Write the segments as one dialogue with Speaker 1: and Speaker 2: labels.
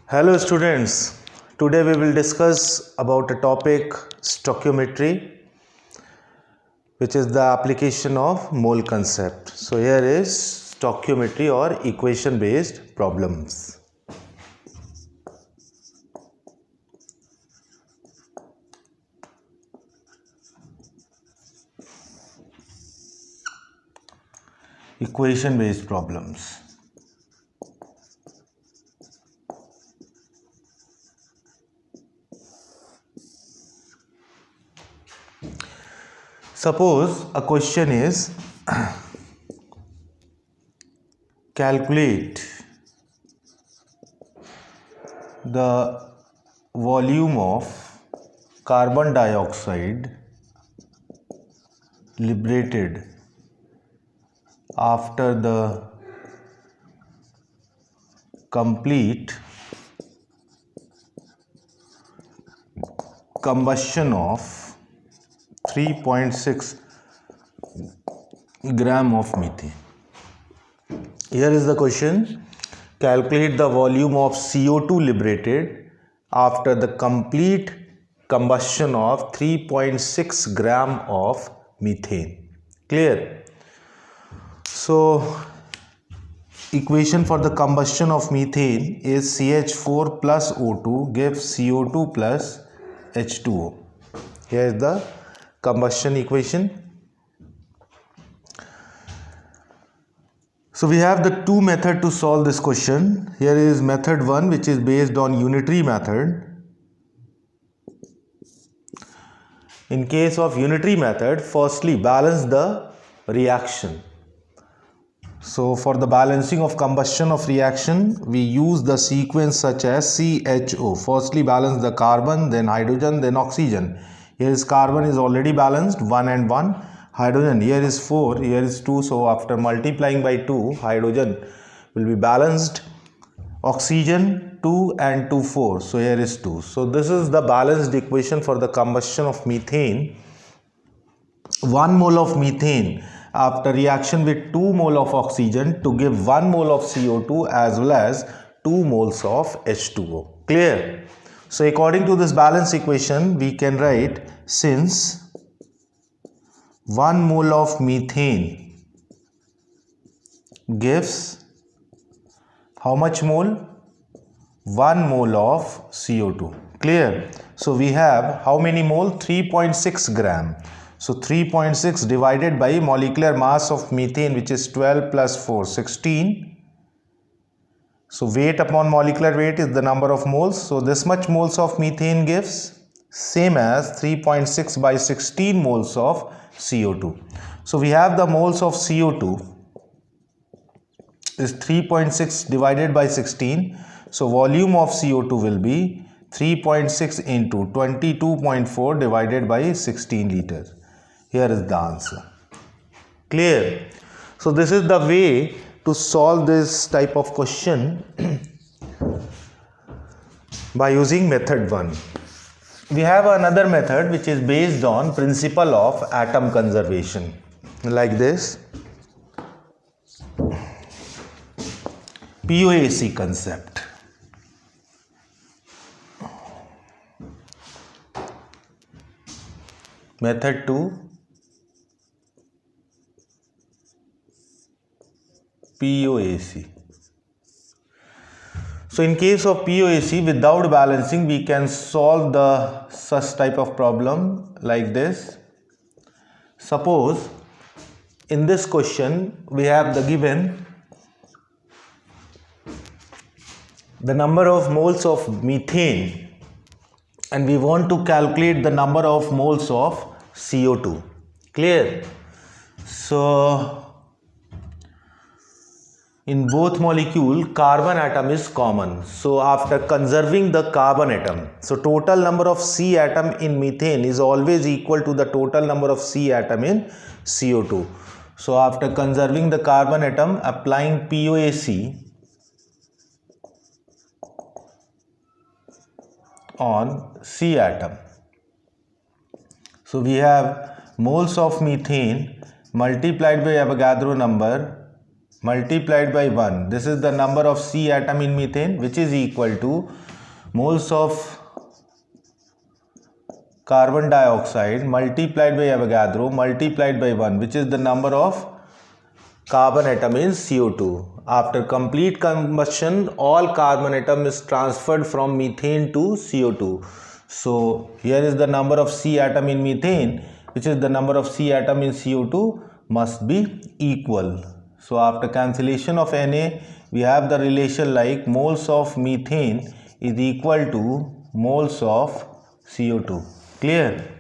Speaker 1: Hello students, today we will discuss about a topic stoichiometry, which is the application of mole concept. So here is stoichiometry or equation based problems. Equation based problems. Suppose a question is calculate the volume of carbon dioxide liberated after the complete combustion of 3.6 gram of methane. Here is the question: calculate the volume of CO2 liberated after the complete combustion of 3.6 gram of methane. Clear? So equation for the combustion of methane is CH4 plus O2 gives CO2 plus H2O. Here is the combustion equation. So we have the two methods to solve this question. Here is method 1, which is based on unitary method. In case of unitary method, firstly balance the reaction. So for the balancing of combustion of reaction, we use the sequence such as CHO. Firstly balance the carbon, then hydrogen, then oxygen. Here is carbon is already balanced, 1 and 1. Hydrogen, here is 4, here is 2. So after multiplying by 2, hydrogen will be balanced. Oxygen 2 and 2, 4. So here is 2. So this is the balanced equation for the combustion of methane. 1 mole of methane after reaction with 2 mole of oxygen to give 1 mole of CO2 as well as 2 moles of H2O. Clear? So according to this balance equation, we can write, since 1 mole of methane gives how much mole? 1 mole of CO2. Clear? So we have how many mole? 3.6 gram. So 3.6 divided by molecular mass of methane, which is 12 plus 4, 16. So weight upon molecular weight is the number of moles. So this much moles of methane gives same as 3.6 by 16 moles of CO2. So we have the moles of CO2 is 3.6 divided by 16. So volume of CO2 will be 3.6 into 22.4 divided by 16 liters. Here is the answer. Clear? So this is the way to solve this type of question by using method 1. We have another method which is based on principle of atom conservation, like this. POAC concept. Method 2, POAC. So in case of POAC, without balancing, we can solve the such type of problem like this. Suppose in this question we have the given the number of moles of methane and we want to calculate the number of moles of CO2. Clear? So in both molecule, carbon atom is common. So after conserving the carbon atom, so total number of C atom in methane is always equal to the total number of C atom in CO2. So after conserving the carbon atom, applying POAC on C atom. So we have moles of methane multiplied by Avogadro number multiplied by 1. This is the number of C atom in methane, which is equal to moles of carbon dioxide multiplied by Avogadro multiplied by 1, which is the number of carbon atom in CO2. After complete combustion, all carbon atom is transferred from methane to CO2. So here is the number of C atom in methane, which is the number of C atom in CO2 must be equal. So after cancellation of Na, we have the relation like moles of methane is equal to moles of CO2. Clear?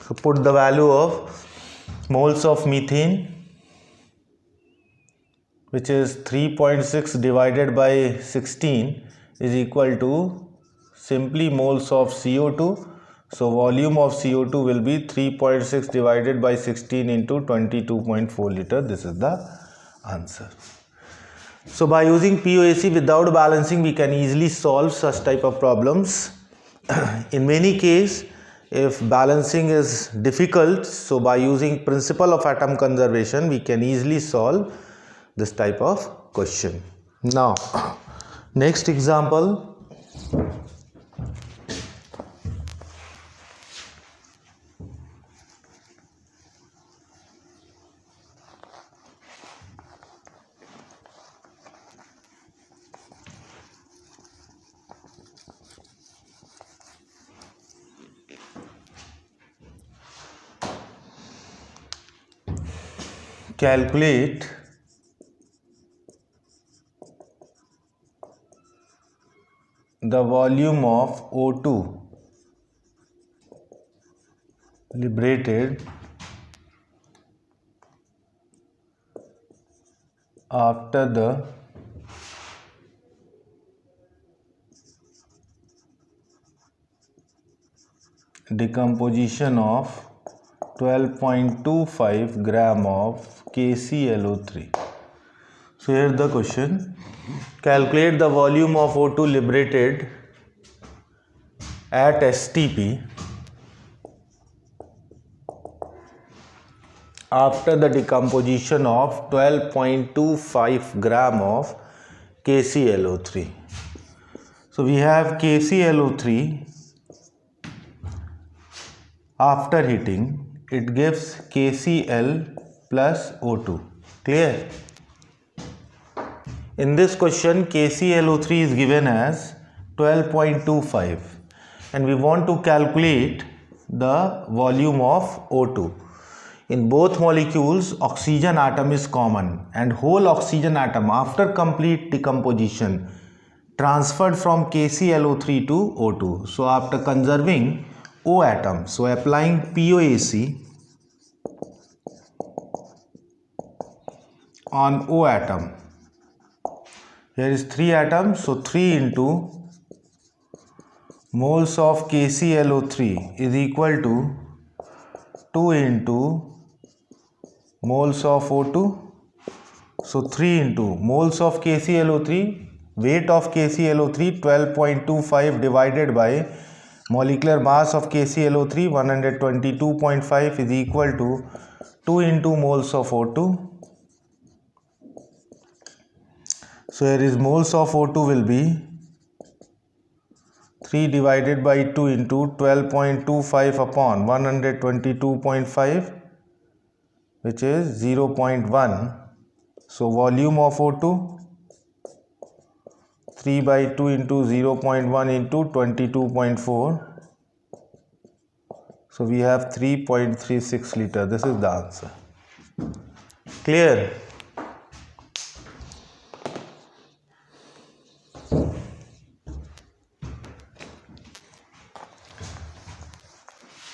Speaker 1: So put the value of moles of methane, which is 3.6 divided by 16 is equal to simply moles of CO2. So volume of CO2 will be 3.6 divided by 16 into 22.4 liter. This is the answer. So by using POAC without balancing, we can easily solve such type of problems. In many cases, if balancing is difficult, so by using principle of atom conservation, we can easily solve this type of question. Now, next example. Calculate the volume of O2 liberated after the decomposition of 12.25 gram of KClO3. So here's the question. Calculate the volume of O2 liberated at STP after the decomposition of 12.25 gram of KClO3. So we have KClO3 after heating, it gives KCl plus O2. Clear? In this question, KClO3 is given as 12.25 and we want to calculate the volume of O2. In both molecules, oxygen atom is common and whole oxygen atom after complete decomposition transferred from KClO3 to O2. So after conserving O atom, so applying POAC on O atom, here is 3 atoms, so 3 into moles of KClO3 is equal to 2 into moles of O2. So 3 into moles of KClO3, weight of KClO3 12.25 divided by molecular mass of KClO3 122.5 is equal to 2 into moles of O2. So here is moles of O2 will be 3 divided by 2 into 12.25 upon 122.5, which is 0.1. So volume of O2 3 by 2 into 0.1 into 22.4. So we have 3.36 liter. This is the answer. Clear?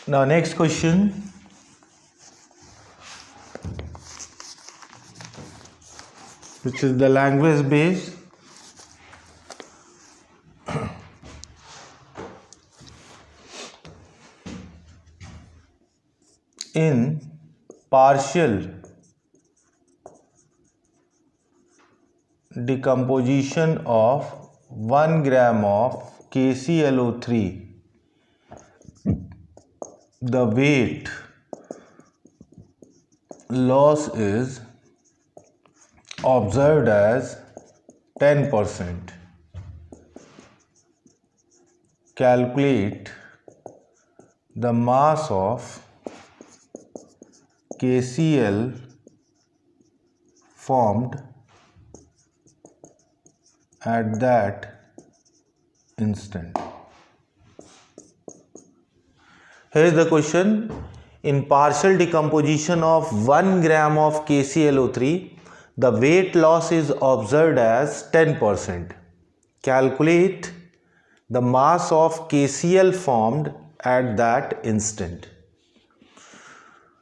Speaker 1: Now next question. Which is the language based. In partial decomposition of 1 gram of KClO3, the weight loss is observed as 10%. Calculate the mass of KCl formed at that instant. Here is the question. In partial decomposition of 1 gram of KClO3, the weight loss is observed as 10%. Calculate the mass of KCl formed at that instant.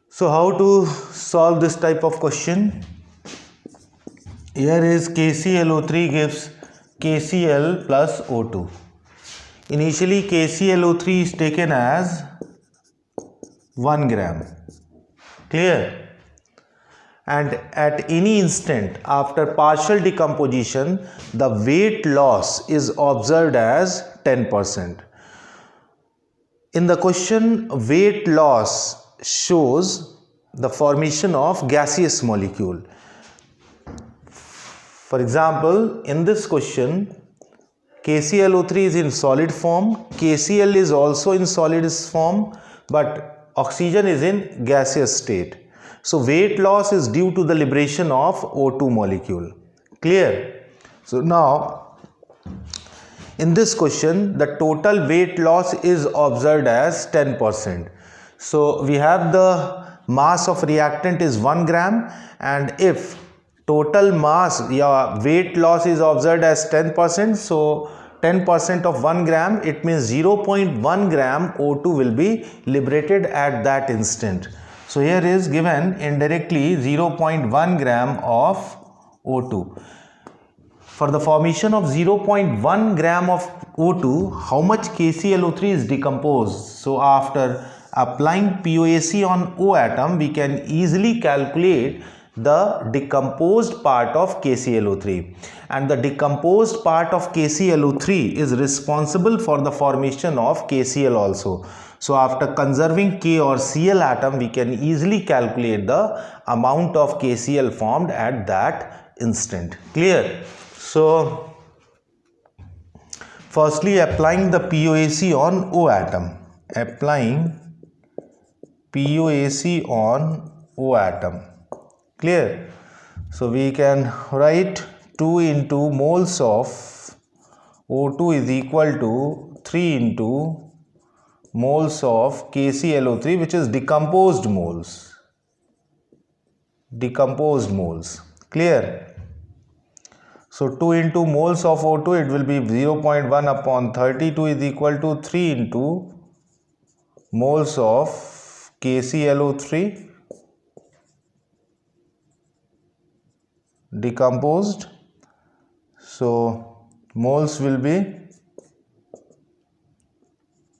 Speaker 1: So how to solve this type of question? Here is KClO3 gives KCl plus O2. Initially KClO3 is taken as 1 gram. Clear? And at any instant after partial decomposition, the weight loss is observed as 10%. In the question, weight loss shows the formation of gaseous molecule. For example, in this question, KClO3 is in solid form, KCl is also in solid form, but oxygen is in gaseous state. So weight loss is due to the liberation of O2 molecule. Clear? So now in this question, the total weight loss is observed as 10%. So we have the mass of reactant is 1 gram, and if total mass weight loss is observed as 10%, so 10% of 1 gram, it means 0.1 gram O2 will be liberated at that instant. So here is given indirectly 0.1 gram of O2. For the formation of 0.1 gram of O2, how much KClO3 is decomposed? So after applying POAC on O atom, we can easily calculate the decomposed part of KClO3, and the decomposed part of KClO3 is responsible for the formation of KCl also. So after conserving K or Cl atom, we can easily calculate the amount of KCl formed at that instant. Clear? So firstly, applying the POAC on O atom. Applying POAC on O atom. Clear? So we can write 2 into moles of O2 is equal to 3 into moles of KClO3, which is decomposed moles. Decomposed moles. Clear? So 2 into moles of O2, it will be 0.1 upon 32 is equal to 3 into moles of KClO3 decomposed. So moles will be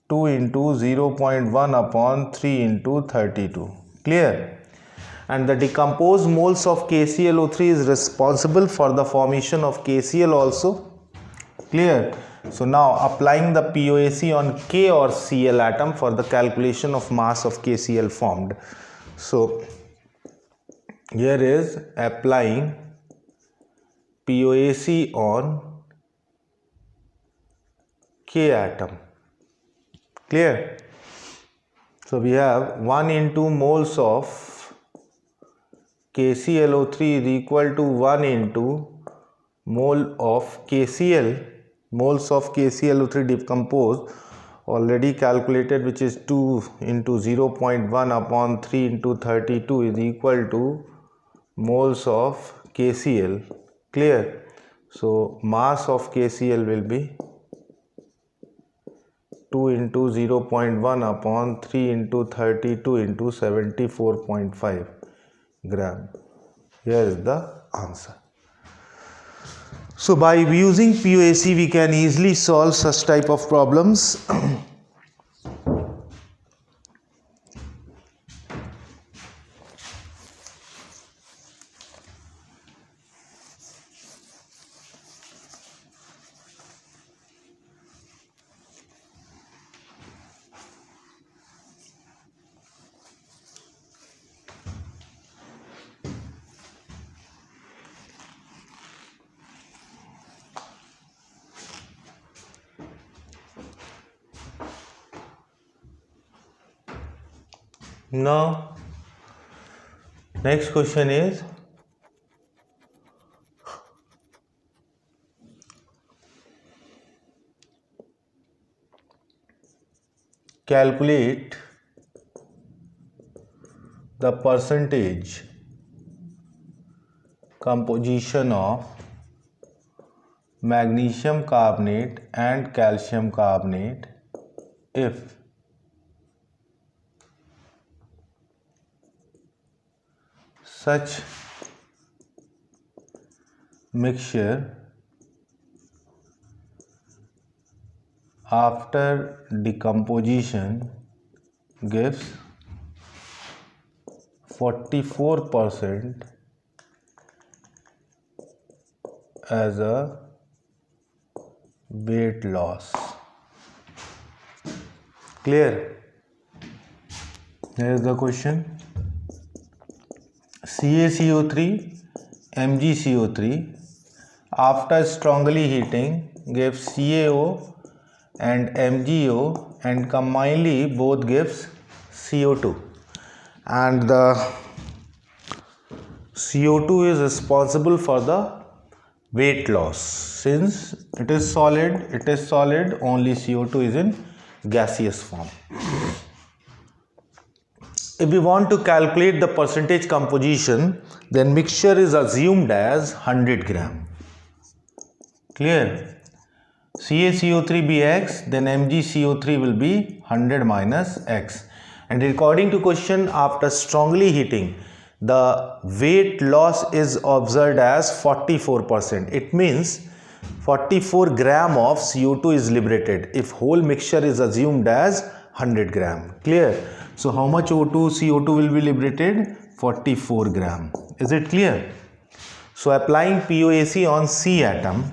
Speaker 1: 2 into 0.1 upon 3 into 32. Clear? And the decomposed moles of KClO3 is responsible for the formation of KCl also. Clear? So now applying the POAC on K or Cl atom for the calculation of mass of KCl formed. So here is applying POAC on K atom. Clear? So we have 1 into moles of KClO3 is equal to 1 into mole of KCl. Moles of KClO3 decomposed already calculated, which is 2 into 0.1 upon 3 into 32 is equal to moles of KCl. Clear? So mass of KCl will be 2 into 0.1 upon 3 into 32 into 74.5 gram. Here is the answer. So by using POAC, we can easily solve such type of problems. Now, next question is calculate the percentage composition of magnesium carbonate and calcium carbonate if such mixture after decomposition gives 44% as a weight loss. Clear? Here is the question. CaCO3, MgCO3 after strongly heating gives CaO and MgO, and combinedly both gives CO2, and the CO2 is responsible for the weight loss. Since it is solid, only CO2 is in gaseous form. If we want to calculate the percentage composition, then mixture is assumed as 100 gram. Clear? CaCO3 be X, then MgCO3 will be 100 minus X. And according to question, after strongly heating, the weight loss is observed as 44%. It means 44 gram of CO2 is liberated if whole mixture is assumed as 100 gram. Clear? So how much CO2 will be liberated? 44 gram. Is it clear? So applying POAC on C atom,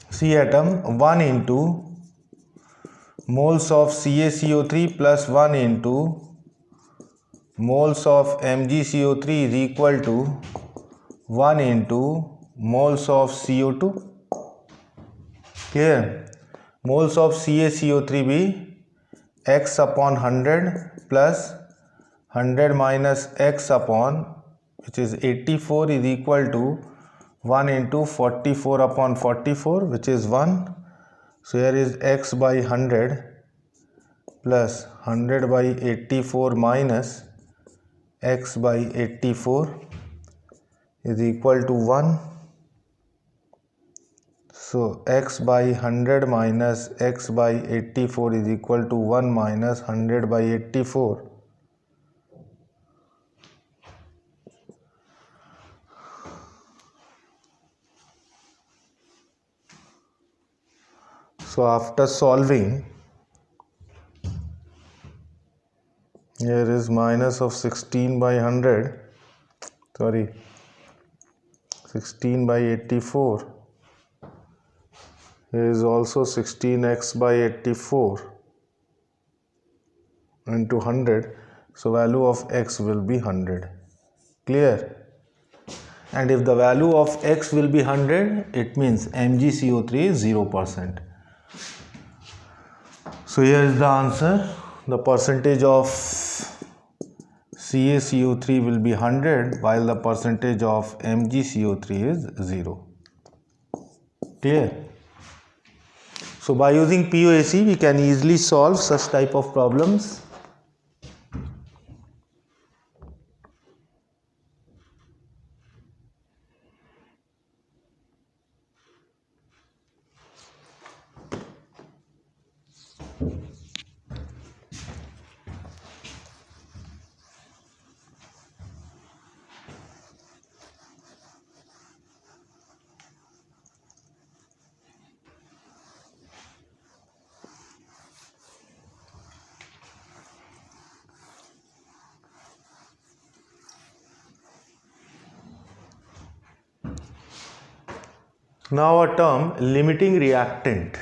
Speaker 1: C atom 1 into moles of CaCO3 plus 1 into moles of MgCO3 is equal to 1 into moles of CO2. Clear? Moles of CaCO3 be X upon 100 plus 100 minus X upon, which is 84, is equal to 1 into 44 upon 44, which is 1. So here is X by 100 plus 100 by 84 minus X by 84 is equal to 1. So X by 100 minus X by 84 is equal to 1 minus 100 by 84. So after solving, here is minus of 16 by 100, 16 by 84. Here is also 16x by 84 into 100. So value of x will be 100. Clear? And if the value of x will be 100, it means MgCO3 is 0%. So here is the answer. The percentage of CaCO3 will be 100 while the percentage of MgCO3 is 0. Clear? So by using POAC, we can easily solve such type of problems. Now a term, limiting reactant.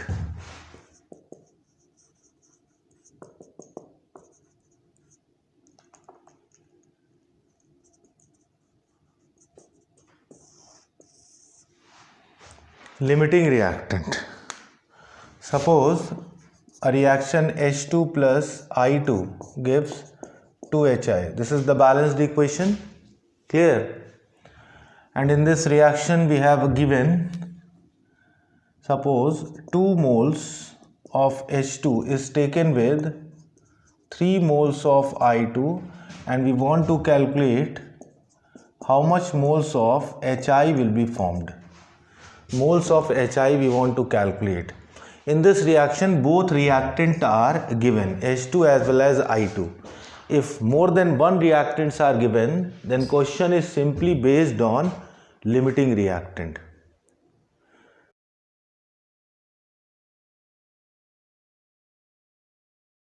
Speaker 1: limiting reactant. Suppose a reaction H2 plus I2 gives 2HI. This is the balanced equation. Clear? And in this reaction we have given, suppose 2 moles of H2 is taken with 3 moles of I2, and we want to calculate how much moles of HI will be formed. Moles of HI we want to calculate. In this reaction both reactant are given, H2 as well as I2. If more than one reactants are given, then question is simply based on limiting reactant.